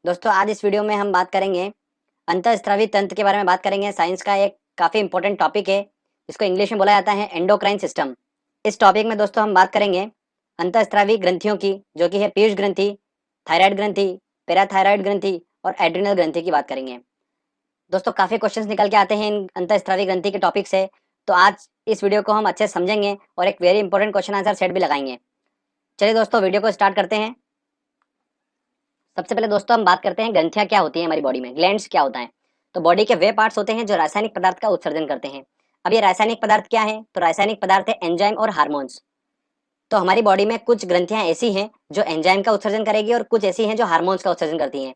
दोस्तों आज इस वीडियो में हम बात करेंगे अंतःस्रावी तंत्र के बारे में बात करेंगे। साइंस का एक काफी इंपॉर्टेंट टॉपिक है। इसको इंग्लिश में बोला जाता है एंडोक्राइन सिस्टम। इस टॉपिक में दोस्तों हम बात करेंगे अंतःस्रावी ग्रंथियों की, जो कि है पीयूष ग्रंथि, थायराइड ग्रंथि, पैराथायराइड ग्रंथि और एड्रिनल ग्रंथि की बात करेंगे। दोस्तों काफी क्वेश्चंस निकल के आते हैं इन अंतःस्रावी ग्रंथि के टॉपिक से, तो आज इस वीडियो को हम अच्छे से समझेंगे और एक very important question answer set भी लगाएंगे। चलिए दोस्तों वीडियो को स्टार्ट करते हैं। सबसे पहले दोस्तों हम बात करते हैं ग्रंथियां क्या होती हैं हमारी बॉडी में, ग्लैंड्स क्या होता है। तो बॉडी के वे पार्ट्स होते हैं जो रासायनिक पदार्थ का उत्सर्जन करते हैं। अब ये रासायनिक पदार्थ क्या है? तो रासायनिक पदार्थ है एंजाइम और हार्मोन्स। तो हमारी बॉडी में कुछ ग्रंथियां ऐसी हैं जो एंजाइम का उत्सर्जन करेगी और कुछ ऐसी हैं जो हार्मोन्स का उत्सर्जन करती हैं।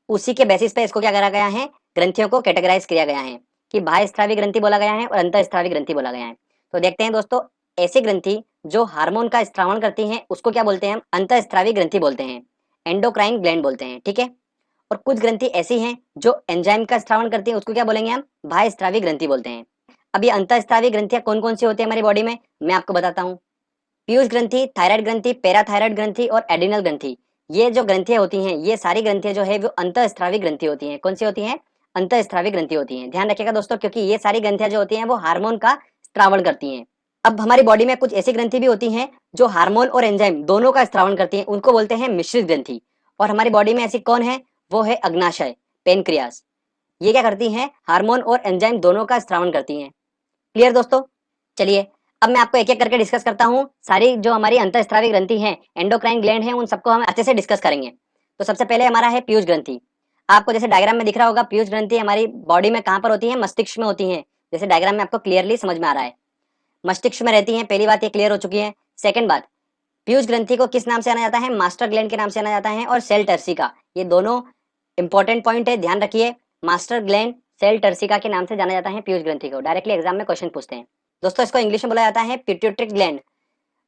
उसी के बेसिस पे इसको क्या करा गया है, ग्रंथियों को कैटेगराइज किया गया है कि बाह्य स्रावी ग्रंथि बोला गया है और अंतःस्रावी ग्रंथि बोला गया है। तो देखते हैं दोस्तों, ऐसी ग्रंथि जो हार्मोन का स्त्रावण करती हैं उसको क्या बोलते हैं? हम अंतःस्रावी ग्रंथि बोलते हैं, एंडोक्राइन ग्लैंड बोलते हैं, ठीक है। और कुछ ग्रंथि ऐसी हैं जो एंजाइम का स्त्रावण करती है, उसको क्या बोलेंगे? हम बाह्य स्रावी ग्रंथि बोलते हैं। अब ये अंतःस्रावी ग्रंथियां कौन कौन सी होती है हमारी बॉडी में, मैं आपको बताता हूँ। पीयूष ग्रंथि, थायराइड ग्रंथि, पैराथायराइड ग्रंथि और एड्रिनल ग्रंथि, ये जो ग्रंथियां होती हैं, ये सारी ग्रंथियां जो है वो अंतःस्रावी ग्रंथि होती हैं। कौन सी होती हैं? अंतःस्रावी ग्रंथि होती हैं। ध्यान रखिएगा दोस्तों, क्योंकि ये सारी ग्रंथियां जो होती हैं वो हार्मोन का स्त्रावण करती हैं। अब हमारी बॉडी में कुछ ऐसी ग्रंथि भी होती हैं जो हार्मोन और एंजाइम दोनों का स्त्रावण करती हैं, उनको बोलते हैं मिश्रित ग्रंथि। और हमारी बॉडी में ऐसी कौन है? वो है अग्नाशय, पेनक्रियास। ये क्या करती हैं? हार्मोन और एंजाइम दोनों का स्त्रावण करती हैं। क्लियर दोस्तों? चलिए अब मैं आपको एक एक करके डिस्कस करता हूँ। सारी जो हमारी अंतःस्रावी ग्रंथि हैं, एंडोक्राइन ग्लैंड है, उन सबको हम अच्छे से डिस्कस करेंगे। तो सबसे पहले हमारा है पीयूष ग्रंथि। आपको जैसे डायग्राम में दिख रहा होगा, पीयूष ग्रंथि हमारी बॉडी में कहाँ पर होती है? मस्तिष्क में होती है। जैसे डायग्राम में आपको क्लियरली समझ में आ रहा है, मस्तिष्क में रहती है। पहली बात ये क्लियर हो चुकी है। सेकंड बात, पीयूष ग्रंथि को किस नाम से जाना जाता है? मास्टर ग्लैंड के नाम से जाना जाता है, और सेल टर्सिका। ये दोनों इंपॉर्टेंट पॉइंट है, ध्यान रखिए। मास्टर ग्लैंड, सेल टर्सिका के नाम से जाना जाता है पीयूष ग्रंथि को। डायरेक्टली एग्जाम में क्वेश्चन पूछते हैं दोस्तों। इसको इंग्लिश में बोला जाता है पिट्यूटरी ग्लैंड।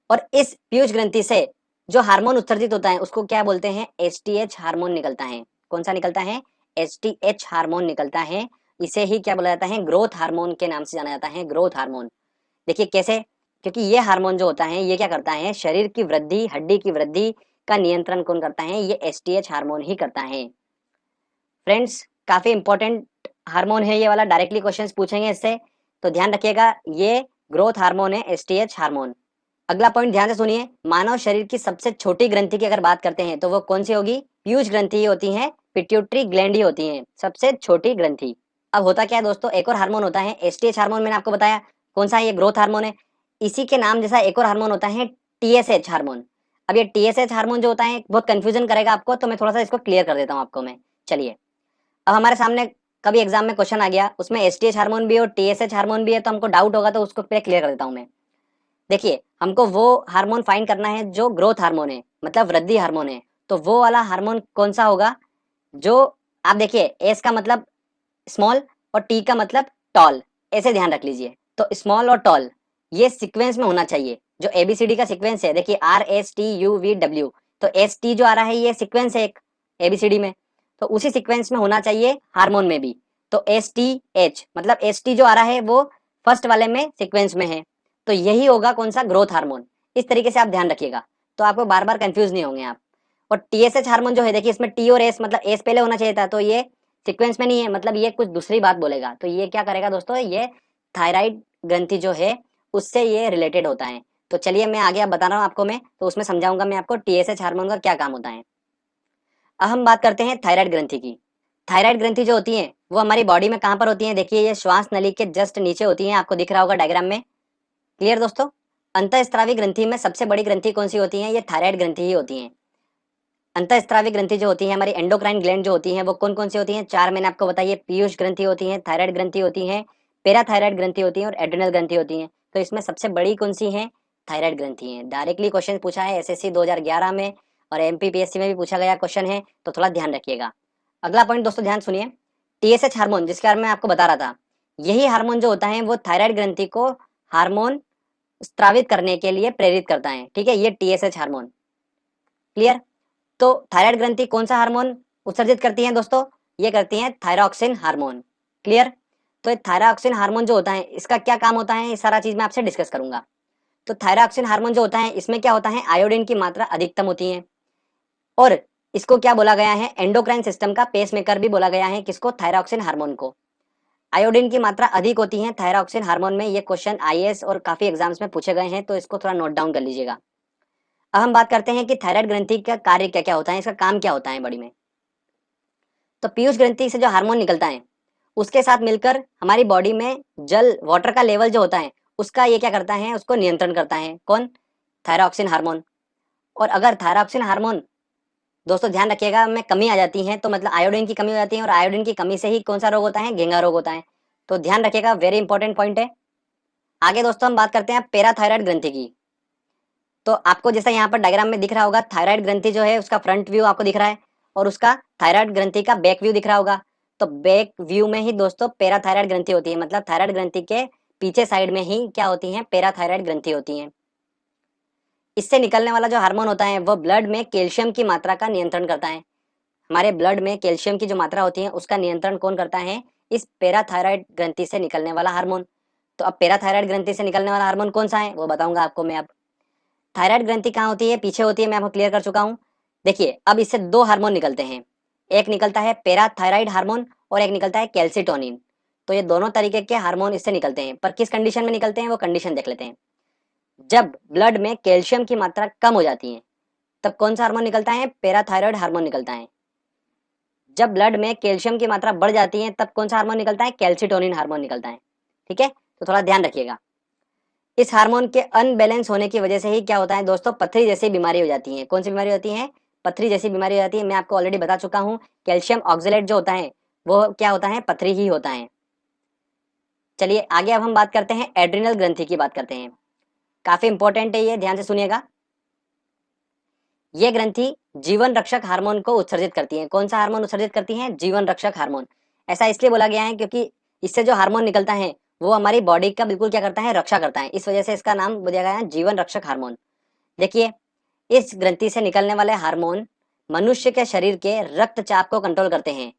और इस पीयूष ग्रंथि से जो हार्मोन उत्सर्जित होता है उसको क्या बोलते हैं? एचटीएच हार्मोन निकलता है। कौन सा निकलता है? एचटीएच हार्मोन निकलता है। इसे ही क्या बोला जाता है? ग्रोथ हार्मोन के नाम से जाना जाता है, ग्रोथ हार्मोन। देखिए कैसे, क्योंकि ये हार्मोन जो होता है ये क्या करता है? शरीर की वृद्धि, हड्डी की वृद्धि का नियंत्रण कौन करता है? ये एचटीएच हार्मोन ही करता है। फ्रेंड्स काफी इंपॉर्टेंट हार्मोन है ये वाला, डायरेक्टली क्वेश्चंस पूछेंगे इससे, तो ध्यान रखिएगा। ये ग्रोथ हार्मोन है, एचटीएच हार्मोन। अगला पॉइंट ध्यान से सुनिए। मानव शरीर की सबसे छोटी ग्रंथि की अगर बात करते हैं तो वो कौन सी होगी? पीयूष ग्रंथि ही होती है, पिट्यूटरी ग्लैंड ही होती है सबसे छोटी ग्रंथि। अब होता क्या है दोस्तों, एक और हार्मोन होता है एचटीएच हार्मोन, मैंने आपको बताया कौन सा है, ये ग्रोथ हार्मोन है। इसी के नाम जैसा एक और हार्मोन होता है टीएसएच हार्मोन। अब ये टीएसएच हार्मोन जो होता है बहुत कंफ्यूजन करेगा आपको, तो मैं थोड़ा सा इसको क्लियर कर देता हूँ आपको मैं। चलिए, अब हमारे सामने कभी एग्जाम में क्वेश्चन आ गया, उसमें एचटीएच हार्मोन भी है और टीएसएच हार्मोन भी है, तो हमको डाउट होगा, तो उसको पहले क्लियर कर देता हूँ मैं। देखिए, हमको वो हार्मोन फाइंड करना है जो ग्रोथ हार्मोन है, मतलब वृद्धि हार्मोन है। तो वो वाला हार्मोन कौन सा होगा? जो, आप देखिए, एस का मतलब स्मॉल और टी का मतलब टॉल, ऐसे ध्यान रख लीजिए। तो स्मॉल और टॉल ये सीक्वेंस में होना चाहिए। जो एबीसीडी का सीक्वेंस है, देखिए RSTUVW, तो ST जो आ रहा है ये सीक्वेंस है एक एबीसीडी में, तो उसी सीक्वेंस में होना चाहिए हार्मोन में भी। तो STH मतलब ST जो आ रहा है वो फर्स्ट वाले में सीक्वेंस में है, तो यही होगा कौन सा? Growth hormone. इस तरीके से आप ध्यान रखिएगा, तो आपको बार बार कंफ्यूज नहीं होंगे आप। और टीएसएच हार्मोन जो है, देखिए इसमें टी और एस, मतलब एस पहले होना चाहिए था, तो ये सीक्वेंस में नहीं है, मतलब ये कुछ दूसरी बात बोलेगा। तो ये क्या करेगा दोस्तों? ये थायराइड ग्रंथि जो है उससे ये रिलेटेड होता है। तो चलिए मैं आगे अब बता रहा हूँ आपको, मैं तो उसमें समझाऊंगा मैं आपको टीएसएच हार्मोन का क्या काम होता है। अब हम बात करते हैं थायराइड ग्रंथि की। थायराइड ग्रंथि जो होती है वो हमारी बॉडी में कहाँ पर होती है? देखिए ये श्वास नली के जस्ट नीचे होती है, आपको दिख रहा होगा डायग्राम में। क्लियर दोस्तों? अंतःस्रावी ग्रंथि में सबसे बड़ी ग्रंथि कौन सी होती है? ये थायराइड ग्रंथि ही होती है। अंतःस्रावी ग्रंथि जो होती है हमारी, एंडोक्राइन ग्लैंड जो होती है, वो कौन कौन सी होती हैं? चार मैंने आपको बताइए। पीयूष ग्रंथि होती है, थायराइड ग्रंथि होती है, पैराथायराइड ग्रंथि होती है और एड्रिनल ग्रंथि होती है। तो इसमें सबसे बड़ी कौन सी है? थायराइड ग्रंथि है। डायरेक्टली क्वेश्चन पूछा है एसएससी 2011 में, और एमपीपीएससी में भी पूछा गया क्वेश्चन है, तो थोड़ा ध्यान रखिएगा। अगला पॉइंट दोस्तों ध्यान सुनिए। टीएसएच हार्मोन, जिसके बारे में आपको बता रहा था, यही हार्मोन जो होता है वो थायराइड ग्रंथि को हार्मोन स्त्रावित करने के लिए प्रेरित करता है, ठीक है, ये टीएसएच हार्मोन। क्लियर? तो थायराइड ग्रंथि कौन सा हार्मोन उत्सर्जित करती है दोस्तों? ये करती है थायरॉक्सिन हार्मोन। क्लियर? तो ये थायरॉक्सिन हार्मोन जो होता है इसका क्या काम होता है, ये सारा चीज मैं आपसे डिस्कस करूंगा। तो थायरॉक्सिन हार्मोन जो होता है इसमें क्या होता है? आयोडीन की मात्रा अधिकतम होती है, और इसको क्या बोला गया है, एंडोक्राइन सिस्टम का पेसमेकर भी बोला गया है। किसको, थायरॉक्सिन हार्मोन को। आयोडीन की मात्रा अधिक होती है थायरॉक्सिन हार्मोन में। ये क्वेश्चन आईएएस और काफी एग्जाम्स में पूछे गए हैं, तो इसको थोड़ा नोट डाउन कर लीजिएगा। अब हम बात करते हैं कि थायराइड ग्रंथि का कार्य क्या क्या होता है, इसका काम क्या होता है बॉडी में। तो पीयूष ग्रंथि से जो हार्मोन निकलता है उसके साथ मिलकर हमारी बॉडी में जल वाटर का लेवल जो होता है उसका ये क्या करता है, उसको नियंत्रण करता है। कौन, थायरॉक्सिन हार्मोन। और अगर थायरॉक्सिन हार्मोन दोस्तों ध्यान रखिएगा में कमी आ जाती है तो मतलब आयोडीन की कमी हो जाती है, और आयोडीन की कमी से ही कौन सा रोग होता है, घेंघा रोग होता है। तो ध्यान रखिएगा, वेरी इंपॉर्टेंट पॉइंट है। आगे दोस्तों हम बात करते हैं पैराथायराइड ग्रंथि की। तो आपको जैसा यहाँ पर डायग्राम में दिख रहा होगा, थायराइड ग्रंथि जो है उसका फ्रंट व्यू आपको दिख रहा है और उसका थायराइड ग्रंथि का बैक व्यू दिख रहा होगा। तो बैक व्यू में ही दोस्तों पैराथायराइड ग्रंथि होती है, मतलब थायराइड ग्रंथि के पीछे साइड में ही क्या होती है, पैराथायराइड ग्रंथि होती है। इससे निकलने वाला जो हार्मोन होता है वो ब्लड में कैल्शियम की मात्रा का नियंत्रण करता है। हमारे ब्लड में कैल्शियम की जो मात्रा होती है उसका नियंत्रण कौन करता है, इस पैराथायराइड ग्रंथि से निकलने वाला हार्मोन। तो अब पैराथायराइड ग्रंथि से निकलने वाला हार्मोन कौन सा है वो बताऊंगा आपको मैं अब। थायराइड ग्रंथि कहाँ होती है, पीछे होती है, मैं आपको क्लियर कर चुका हूँ। देखिए अब इससे दो हार्मोन निकलते हैं, एक निकलता है पैराथायराइड हार्मोन और एक निकलता है कैल्सिटोनिन। तो ये दोनों तरीके के हार्मोन इससे निकलते हैं, पर किस कंडीशन में निकलते हैं वो कंडीशन देख लेते हैं। जब ब्लड में कैल्शियम की मात्रा कम हो जाती है तब कौन सा हार्मोन निकलता है, पैराथायराइड हार्मोन निकलता है। जब ब्लड में कैल्शियम की मात्रा बढ़ जाती है तब कौन सा हार्मोन निकलता है, कैल्सिटोनिन हार्मोन निकलता है। ठीक है, तो थोड़ा ध्यान रखिएगा। इस हार्मोन के अनबैलेंस होने की वजह से ही क्या होता है दोस्तों, पथरी जैसी बीमारी हो जाती है। कौन सी बीमारी होती है, पथरी जैसी बीमारी हो जाती है। मैं आपको ऑलरेडी बता चुका हूँ, कैल्शियम ऑक्सलेट जो होता है वो क्या होता है, पथरी ही होता है। चलिए आगे अब हम बात करते हैं एड्रिनल ग्रंथि की बात करते हैं। काफी इंपॉर्टेंट है ये, ध्यान से सुनिएगा। ये ग्रंथि जीवन रक्षक हार्मोन को उत्सर्जित करती है। कौन सा हार्मोन उत्सर्जित करती है, जीवन रक्षक हार्मोन। ऐसा इसलिए बोला गया है क्योंकि इससे जो हार्मोन निकलता है वो हमारी बॉडी का बिल्कुल क्या करता है, रक्षा करता है। इस वजह से इसका नाम दिया गया है जीवन रक्षक हार्मोन। देखिए इस ग्रंथि से निकलने वाले हार्मोन मनुष्य के शरीर के रक्तचाप को कंट्रोल करते हैं।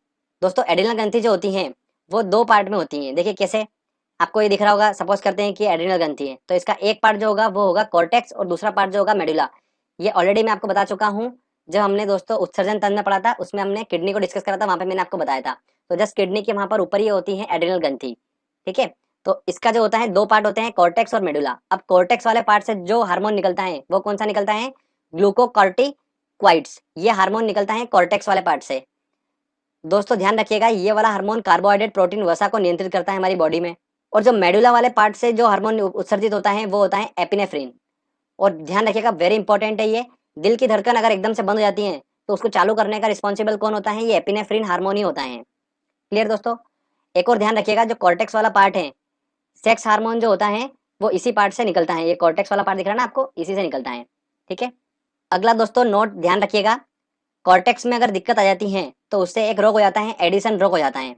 दोस्तों एड्रिनल ग्रंथि जो होती है वो दो पार्ट में होती है। देखिए कैसे, आपको ये दिख रहा होगा, सपोज करते हैं कि एड्रिनल ग्रंथि है तो इसका एक पार्ट जो होगा वो होगा कॉर्टेक्स और दूसरा पार्ट जो होगा मेडुला। ये ऑलरेडी मैं आपको बता चुका हूँ, जब हमने दोस्तों उत्सर्जन तंत्र में पढ़ा था उसमें हमने किडनी को डिस्कस करा था, वहां पे मैंने आपको बताया था। तो जस्ट किडनी के वहां पर ऊपर ही होती है एड्रिनल ग्रंथि। ठीक है, तो इसका जो होता है दो पार्ट होते हैं, कॉर्टेक्स और मेडुला। अब कॉर्टेक्स वाले पार्ट से जो हार्मोन निकलता है वो कौन सा निकलता है, ग्लूकोकॉर्टिकॉइड्स। ये हार्मोन निकलता है कॉर्टेक्स वाले पार्ट से। दोस्तों ध्यान रखिएगा, ये वाला हार्मोन कार्बोहाइड्रेट प्रोटीन वसा को नियंत्रित करता है हमारी बॉडी में। और जो मेडुला वाले पार्ट से जो हार्मोन उत्सर्जित होता है वो होता है एपिनेफ्रिन। और ध्यान रखिएगा, वेरी इंपॉर्टेंट है ये, दिल की धड़कन अगर एकदम से बंद हो जाती है तो उसको चालू करने का रिस्पॉन्सिबल कौन होता है, ये एपिनेफ्रिन हार्मोन ही होता है। क्लियर दोस्तों। एक और ध्यान रखिएगा, जो कॉर्टेक्स वाला पार्ट है, सेक्स हार्मोन जो होता है वो इसी पार्ट से निकलता है। ये कॉर्टेक्स वाला पार्ट दिख रहा है ना आपको, इसी से निकलता है। ठीक है, अगला दोस्तों नोट ध्यान रखिएगा, कॉर्टेक्स में अगर दिक्कत आ जाती है तो उससे एक रोग हो जाता है, एडिशन रोग हो जाता है।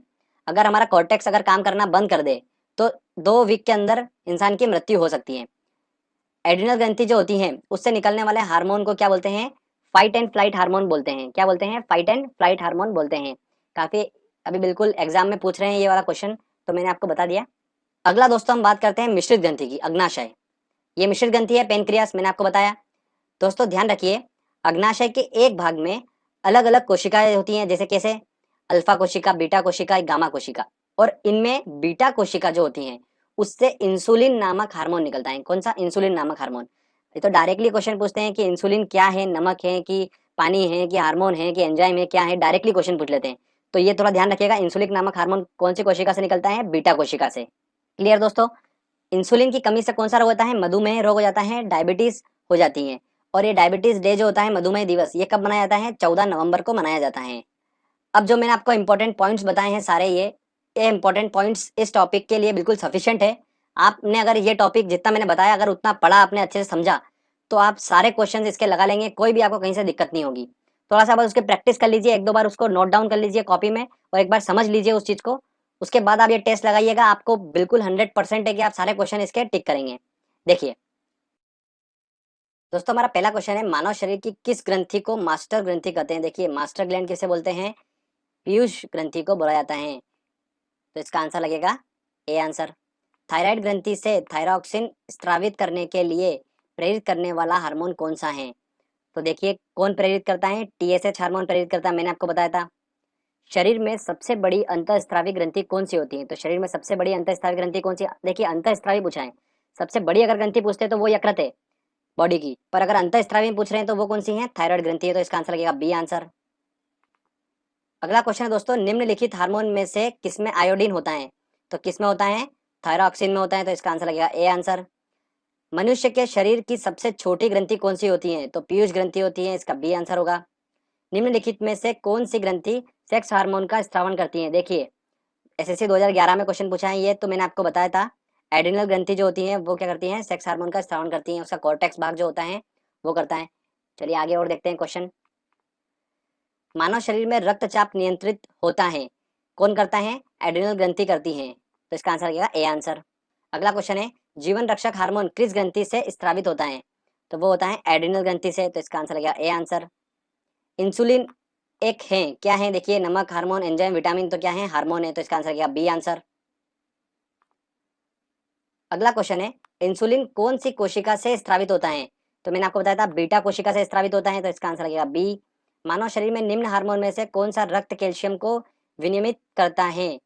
अगर हमारा कॉर्टेक्स अगर काम करना बंद कर दे तो 2 वीक के अंदर इंसान की मृत्यु हो सकती है। एड्रिनल ग्रंथि जो होती है उससे निकलने वाले हार्मोन को क्या बोलते हैं, फाइट एंड फ्लाइट हार्मोन बोलते हैं। क्या बोलते हैं, फाइट एंड फ्लाइट हार्मोन बोलते हैं। काफी अभी बिल्कुल एग्जाम में पूछ रहे हैं ये वाला क्वेश्चन, तो मैंने आपको बता दिया। अगला दोस्तों हम बात करते हैं मिश्रित ग्रंथि की, अग्नाशय। ये मिश्रित ग्रंथि है, पेनक्रियास मैंने आपको बताया। दोस्तों ध्यान रखिए, अग्नाशय के एक भाग में अलग अलग कोशिकाएं होती हैं, जैसे कैसे, अल्फा कोशिका, बीटा कोशिका, गामा कोशिका। और इनमें बीटा कोशिका जो होती हैं उससे इंसुलिन नामक हार्मोन निकलता है। कौन सा, इंसुलिन नामक हार्मोन। ये तो डायरेक्टली क्वेश्चन पूछते हैं कि इंसुलिन क्या है, नमक है कि पानी है कि हार्मोन है कि एंजाइम है, क्या है, डायरेक्टली क्वेश्चन पूछ लेते हैं। तो ये थोड़ा ध्यान रखिएगा, इंसुलिन नामक हार्मोन कौन सी कोशिका से निकलता है, बीटा कोशिका से। क्लियर दोस्तों। इंसुलिन की कमी से कौन सा रोग होता है, मधुमेह रोग हो जाता है, डायबिटीज हो जाती है। और ये डायबिटीज डे जो होता है, मधुमेह दिवस, ये कब मनाया जाता है, 14 नवंबर को मनाया जाता है। अब जो मैंने आपको इंपॉर्टेंट पॉइंट्स बताए हैं सारे, ये इंपॉर्टेंट पॉइंट्स इस टॉपिक के लिए बिल्कुल सफिशिएंट है। आपने अगर ये टॉपिक जितना मैंने बताया अगर उतना पढ़ा आपने, अच्छे से समझा, तो आप सारे क्वेश्चन इसके लगा लेंगे, कोई भी आपको कहीं से दिक्कत नहीं होगी। थोड़ा सा बस उसके प्रैक्टिस कर लीजिए, एक दो बार उसको नोट डाउन कर लीजिए कॉपी में और एक बार समझ लीजिए उस चीज को। उसके बाद आप ये टेस्ट लगाइएगा, आपको बिल्कुल 100% है कि आप सारे क्वेश्चन इसके टिक करेंगे। देखिए दोस्तों, हमारा पहला क्वेश्चन है, मानव शरीर की किस ग्रंथि को मास्टर ग्रंथि कहते हैं। देखिए मास्टर ग्लैंड किसे बोलते हैं, पीयूष ग्रंथि को बोला जाता है। तो इसका आंसर लगेगा ए आंसर। थायराइड ग्रंथि से थायरॉक्सिन स्रावित करने के लिए प्रेरित करने वाला हार्मोन कौन सा है। तो देखिए कौन प्रेरित करता है, टीएसएच हार्मोन प्रेरित करता है, मैंने आपको बताया था। शरीर में सबसे बड़ी अंतःस्रावी ग्रंथि कौन सी होती है, तो शरीर में सबसे बड़ी अंतःस्रावी ग्रंथि कौन सी, देखिए अंतःस्रावी पूछा है, सबसे बड़ी अगर ग्रंथि पूछते हैं तो वो यकृत है बॉडी की, पर अगर अंतःस्रावी पूछ रहे हैं तो वो कौन सी है, थायराइड ग्रंथि है, तो इसका आंसर लगेगा बी आंसर। अगला क्वेश्चन है दोस्तों, निम्नलिखित हार्मोन में से किसमें आयोडीन होता है, तो किसमें होता है, थायरॉक्सिन में होता है, तो इसका आंसर लगेगा ए आंसर। मनुष्य के शरीर की सबसे छोटी ग्रंथि कौन सी होती है, तो पीयूष ग्रंथि होती है, इसका बी आंसर होगा। निम्नलिखित में से कौन सी ग्रंथि सेक्स हार्मोन का स्रावन करती है, देखिए एसएससी 2011 में क्वेश्चन पूछा है ये, तो मैंने आपको बताया था एड्रिनल ग्रंथि जो होती है वो क्या करती है, सेक्स हार्मोन का स्रावन करती है, उसका कॉर्टेक्स भाग जो होता है वो करता है। चलिए आगे और देखते हैं क्वेश्चन। मानव शरीर में रक्तचाप नियंत्रित होता है, कौन करता है, एड्रिनल ग्रंथि करती है, तो इसका आंसर लगेगा ए आंसर। अगला क्वेश्चन है, जीवन रक्षक हार्मोन किस ग्रंथि से स्रावित होता है, तो वो होता है एड्रिनल ग्रंथि से, तो इसका आंसर लगेगा ए आंसर। इंसुलिन एक है, क्या है, देखिए नमक, हार्मोन, एंजाइम, विटामिन, तो क्या है, हार्मोन है, तो इसका आंसर लगेगा बी आंसर। अगला क्वेश्चन है, इंसुलिन कौन सी कोशिका से स्रावित होता है, तो मैंने आपको बताया था बीटा कोशिका से स्रावित होता है, तो इसका आंसर लगेगा बी। मानव शरीर में निम्न हार्मोन में से कौन सा रक्त कैल्शियम को विनियमित करता है,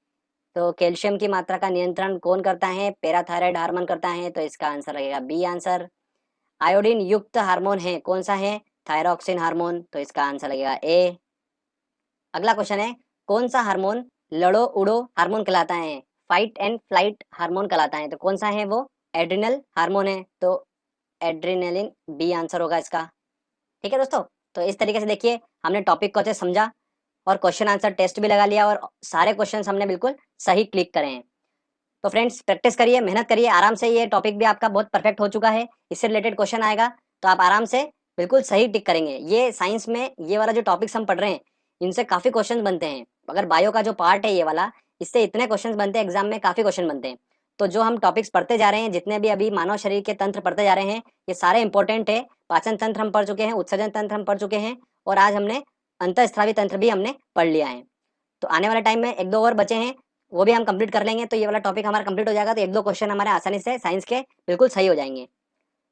तो कैल्शियम की मात्रा का नियंत्रण कौन करता है, पैराथायराइड हार्मोन करता है, तो इसका आंसर लगेगा बी आंसर। आयोडीन युक्त हार्मोन है, कौन सा है, थायरॉक्सिन हार्मोन, तो इसका आंसर लगेगा ए। अगला क्वेश्चन है, कौन सा हार्मोन लड़ो उड़ो हार्मोन कहलाता है, फाइट एंड फ्लाइट हार्मोन कहलाता है, तो कौन सा है वो, एड्रिनल हार्मोन है, तो एड्रेनलिन बी आंसर होगा इसका। ठीक है दोस्तों, तो इस तरीके से देखिए हमने टॉपिक को अच्छे से समझा और क्वेश्चन आंसर टेस्ट भी लगा लिया और सारे क्वेश्चंस हमने बिल्कुल सही क्लिक करे हैं। तो फ्रेंड्स प्रैक्टिस करिए, मेहनत करिए आराम से, ये टॉपिक भी आपका बहुत परफेक्ट हो चुका है, इससे रिलेटेड क्वेश्चन आएगा तो आप आराम से बिल्कुल सही टिक करेंगे। ये साइंस में ये वाला जो टॉपिक्स हम पढ़ रहे हैं इनसे काफी क्वेश्चन बनते हैं, अगर बायो का जो पार्ट है ये वाला, इससे इतने क्वेश्चन बनते हैं, एग्जाम में काफी क्वेश्चन बनते हैं। तो जो हम टॉपिक्स पढ़ते जा रहे हैं, जितने भी अभी मानव शरीर के तंत्र पढ़ते जा रहे हैं, ये सारे इंपॉर्टेंट है। पाचन तंत्र हम पढ़ चुके हैं, उत्सर्जन तंत्र हम पढ़ चुके हैं, और आज हमने अंतःस्रावी तंत्र भी हमने पढ़ लिया है। तो आने वाले टाइम में एक दो और बचे हैं, वो भी हम कंप्लीट कर लेंगे, तो ये वाला टॉपिक हमारा कंप्लीट हो जाएगा, तो एक दो क्वेश्चन हमारे आसानी से साइंस के बिल्कुल सही हो जाएंगे।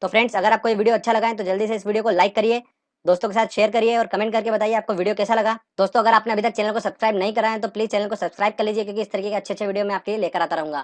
तो फ्रेंड्स अगर आपको ये वीडियो अच्छा लगा है तो जल्दी से इस वीडियो को लाइक करिए, दोस्तों के साथ शेयर करिए और कमेंट करके बताइए आपको वीडियो कैसा लगा। दोस्तों अगर आपने अभी तक चैनल को सब्सक्राइब नहीं करा है तो प्लीज चैनल को सब्सक्राइब कर लीजिए, क्योंकि इस तरीके के अच्छे अच्छे वीडियो मैं आपके लिए लेकर आता रहूंगा।